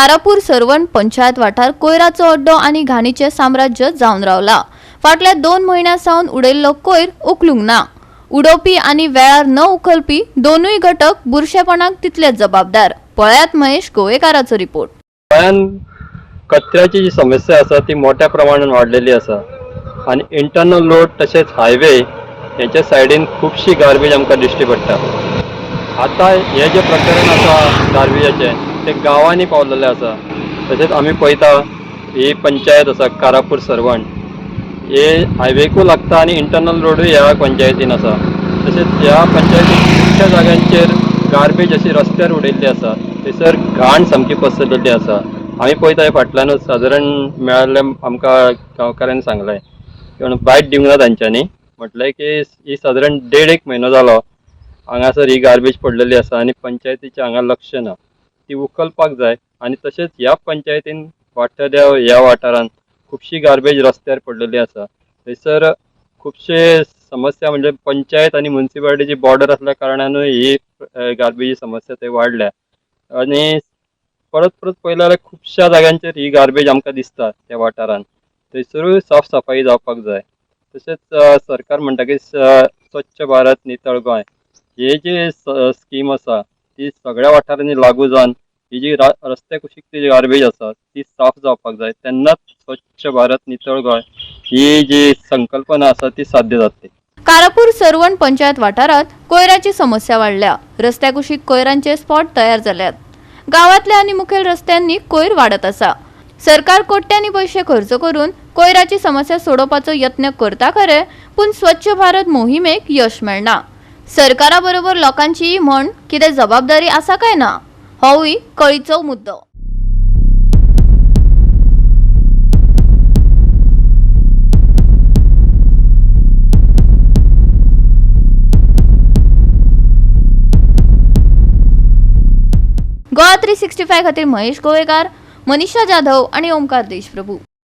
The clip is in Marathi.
कारापूर सरवण पंचायत वाठार कोयराचो अड्डो आणि घाणीचे साम्राज्य जावन रावला। फाटल्या 2 म्हयन्यांसावन उडयल्लो कोयर उखलूंक ना। उडोवपी आणि वेळार न उखलपी दोनूय घटक बुरशेपणाक तितलेच जबाबदार। पळयात महेश गोवेकाराचो रिपोर्ट। गोंयांत कचऱ्याची जी समस्या आसा ती मोठ्या प्रमाणात वाडलेली आसा आणि इंटरनल रोड तसेच हायवे यांच्या सायडीन खूबशी गार्बेज आमकां दिश्टी पडटा। आता हे जे प्रकरण आसा गार्बेजाचे ते गांवांनी पावलेले आसा। तसेच आमी पळयता ही पंचायत आसा कारापूर सरवण, हे हायवेकू लागता आणि इंटरनल रोडूय ह्या पंचायतीन आसा। तसेच ह्या पंचायतीन खुबश्या जाग्यांचेर गार्बेज अशी रस्त्यार उडयल्ली आसा, थंयसर घाण सामकी पसरलेली आसा। आमी पळयता हे फाटल्यानूच सादारण मेळ्ळें आमकां गांवकारांनी सांगलें, बायट दिवंक ना तांच्यांनी, म्हटलें की ही सादारण 1.5 म्हयनो जालो हांगासर ही गार्बेज पडलेली आसा आणि पंचायतीचें हांगा लक्ष ना। ती उखलपाक जाय आणि तशेंच ह्या पंचायतीन वाठारांत ह्या वाठारांत खुबशी गार्बेज रस्त्यार पडलेली आसा। थंयसर खुबशे समस्या म्हणजे पंचायत आणि म्युनिसिपालिटीची बॉर्डर असल्या कारणानूय ही गार्बेजी समस्या थंय वाडल्या। आणि परत पळयलें जाल्यार खुबश्या जाग्यांचेर ही गार्बेज आमकां दिसता त्या वाठारांत। थंयसरूय साफ सफाई जावपाक जाय। तशेंच सरकार म्हणटा की स्वच्छ भारत नितळ गोंय, हे जे स्कीम आसा ती सगळ्या वाठारांनी लागू जावन ही जी रस्त्या कुशीक गार्बेज आसा ती साफ जावपाक जाय, तेन्नाच स्वच्छ भारत नितळ गोंय ही जी संकल्पना आसा ती साध्य जातली। कारापूर सरवण पंचायत वाठारात कोयराची समस्या वाढल्या। रस्त्या कुशीक कोयरांचे स्पॉट तयार जाल्यात। गावातल्या आणि मुखेल रस्त्यांनी कोयर वाढत आसा। सरकार कोट्यांनी पैसे खर्च करून कोयराची समस्या सोडवपाचो यत्न करता खरे, पण स्वच्छ भारत मोहिमेक यश मेळना। सरकारा बरोबर लोकांची म्हण कितें जबाबदारी आसा काय ना, होय कळीचो मुद्दो। गोवा 365 खातीर महेश गोवेकार, मनीषा जाधव आणि ओमकार देशप्रभू।